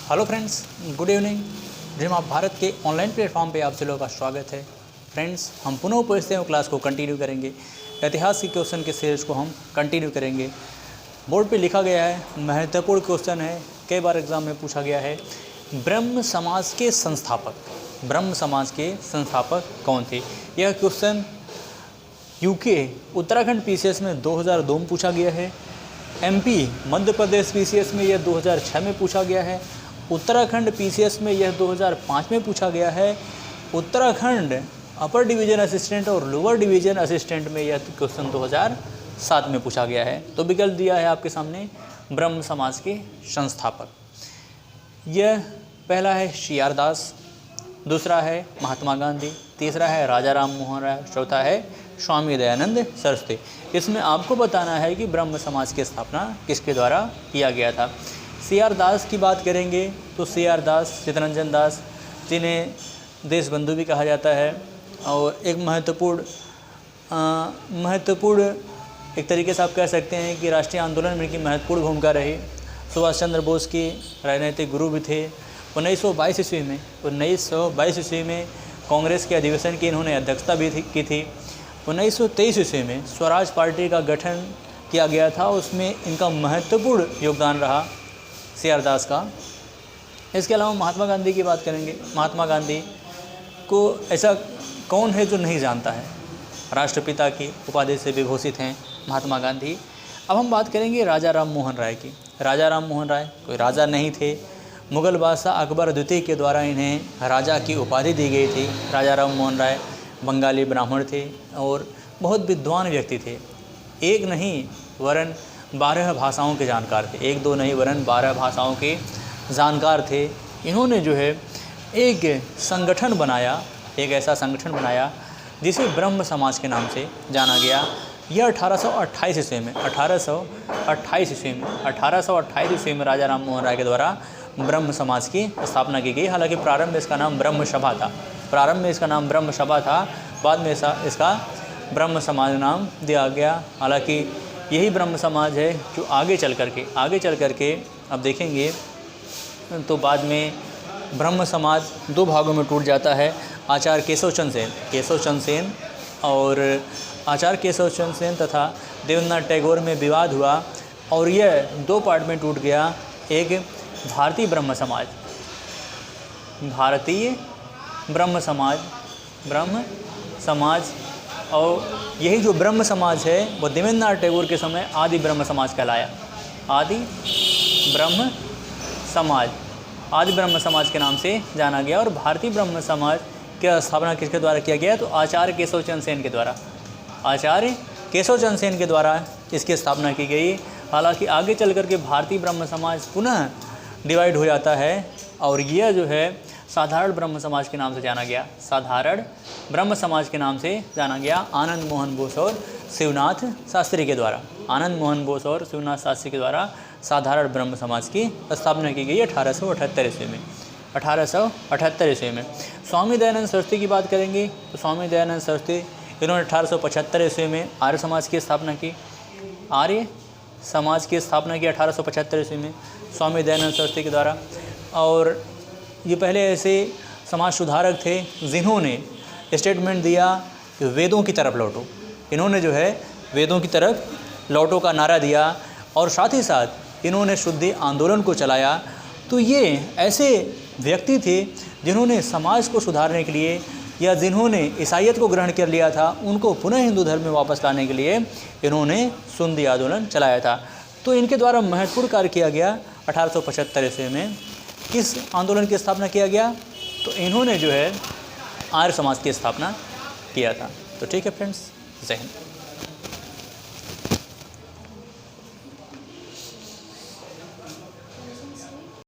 Hello friends, good evening. Dream of Bharat के online platform पे आप सभी का स्वागत है। फ्रेंड्स, हम पुनः उपस्थित हैं, क्लास को कंटिन्यू करेंगे। इतिहास के क्वेश्चन के सीरीज को हम कंटिन्यू करेंगे। बोर्ड पे लिखा गया है, महत्वपूर्ण क्वेश्चन है, कई बार एग्जाम में पूछा गया है। ब्रह्म समाज के संस्थापक कौन थे? यह क्वेश्चन यूके उत्तराखंड पीसीएस में 2002 में पूछा गया है। एमपी मध्य प्रदेश पीसीएस में यह 2006 में पूछा गया है। उत्तराखंड पीसीएस में यह 2005 में पूछा गया है। उत्तराखंड अपर डिवीजन असिस्टेंट और लोअर डिवीजन असिस्टेंट में यह क्वेश्चन 2007 में पूछा गया है। तो विकल्प दिया है आपके सामने, ब्रह्म समाज के संस्थापक। यह पहला है CR दास, दूसरा है महात्मा गांधी, तीसरा है राजा राम मोहन राय, चौथा है स्वामी दयानंद सरस्वती। इसमें आपको बताना है कि ब्रह्म समाज की स्थापना किसके द्वारा किया गया था। CR दास की बात करेंगे तो CR दास, चित्तरंजन दास, जिन्हें देश बंधु भी कहा जाता है, और एक महत्वपूर्ण एक तरीके से आप कह सकते हैं कि राष्ट्रीय आंदोलन में इनकी महत्वपूर्ण भूमिका रही। सुभाष चंद्र बोस के राजनीतिक गुरु भी थे। 1922 ईस्वी में कांग्रेस के अधिवेशन की इन्होंने अध्यक्षता भी की थी। 1923 ईस्वी में स्वराज पार्टी का गठन किया गया था, उसमें इनका महत्वपूर्ण योगदान रहा CR दास का। इसके अलावा महात्मा गांधी की बात करेंगे। महात्मा गांधी को ऐसा कौन है जो नहीं जानता है? राष्ट्रपिता की उपाधि से विभूषित हैं महात्मा गांधी। अब हम बात करेंगे राजा राम मोहन राय की। राजा राम मोहन राय कोई राजा नहीं थे। मुग़ल बादशाह अकबर द्वितीय के द्वारा इन्हें राजा की उपाधि दी गई थी। राजा राम मोहन राय बंगाली ब्राह्मण थे और बहुत विद्वान व्यक्ति थे। एक नहीं वरन 12 भाषाओं के जानकार थे। एक दो नहीं वरन 12 भाषाओं के जानकार थे। इन्होंने जो है एक संगठन बनाया, एक ऐसा संगठन बनाया जिसे ब्रह्म समाज के नाम से जाना गया। यह 1828 ईस्वी में राजा राम मोहन राय के द्वारा ब्रह्म समाज की स्थापना की गई। हालांकि प्रारंभ में इसका नाम ब्रह्म सभा था। बाद में इसका ब्रह्म समाज नाम दिया गया। हालांकि यही ब्रह्म समाज है जो आगे चल करके अब देखेंगे तो बाद में ब्रह्म समाज दो भागों में टूट जाता है। आचार्य केशव चंद सेन तथा देवेंद्रनाथ टैगोर में विवाद हुआ और यह दो पार्ट में टूट गया। एक भारतीय ब्रह्म समाज, और यही जो ब्रह्म समाज है वो देवेंद्रनाथ टैगोर के समय आदि ब्रह्म समाज कहलाया। आदि ब्रह्म समाज के नाम से जाना गया। और भारतीय ब्रह्म समाज की स्थापना किसके द्वारा किया गया? तो आचार्य केशव चंद सेन के द्वारा इसकी स्थापना की गई। हालांकि आगे चल कर के भारतीय ब्रह्म समाज पुनः डिवाइड हो जाता है और यह जो है साधारण ब्रह्म समाज के नाम से जाना गया। आनंद मोहन बोस और शिवनाथ शास्त्री के द्वारा साधारण ब्रह्म समाज की स्थापना की गई 1878 ईस्वी में। स्वामी दयानंद सरस्वती की बात करेंगे तो स्वामी दयानंद सरस्वती इन्होंने 1875 ईस्वी में आर्य समाज की स्थापना की 1875 ईस्वी में स्वामी दयानंद सरस्वती के द्वारा। और ये पहले ऐसे समाज सुधारक थे जिन्होंने स्टेटमेंट दिया कि वेदों की तरफ लौटो। इन्होंने जो है वेदों की तरफ लौटो का नारा दिया और साथ ही साथ इन्होंने शुद्धि आंदोलन को चलाया। तो ये ऐसे व्यक्ति थे जिन्होंने समाज को सुधारने के लिए या जिन्होंने ईसाईयत को ग्रहण कर लिया था, उनको पुनः हिंदू धर्म में वापस लाने के लिए इन्होंने शुद्धि आंदोलन चलाया था। तो इनके द्वारा महत्वपूर्ण कार्य किया गया। 1875 ईस्वी में किस आंदोलन की स्थापना किया गया? तो इन्होंने जो है आर्य समाज की स्थापना किया था। तो ठीक है फ्रेंड्स, जय हिंद।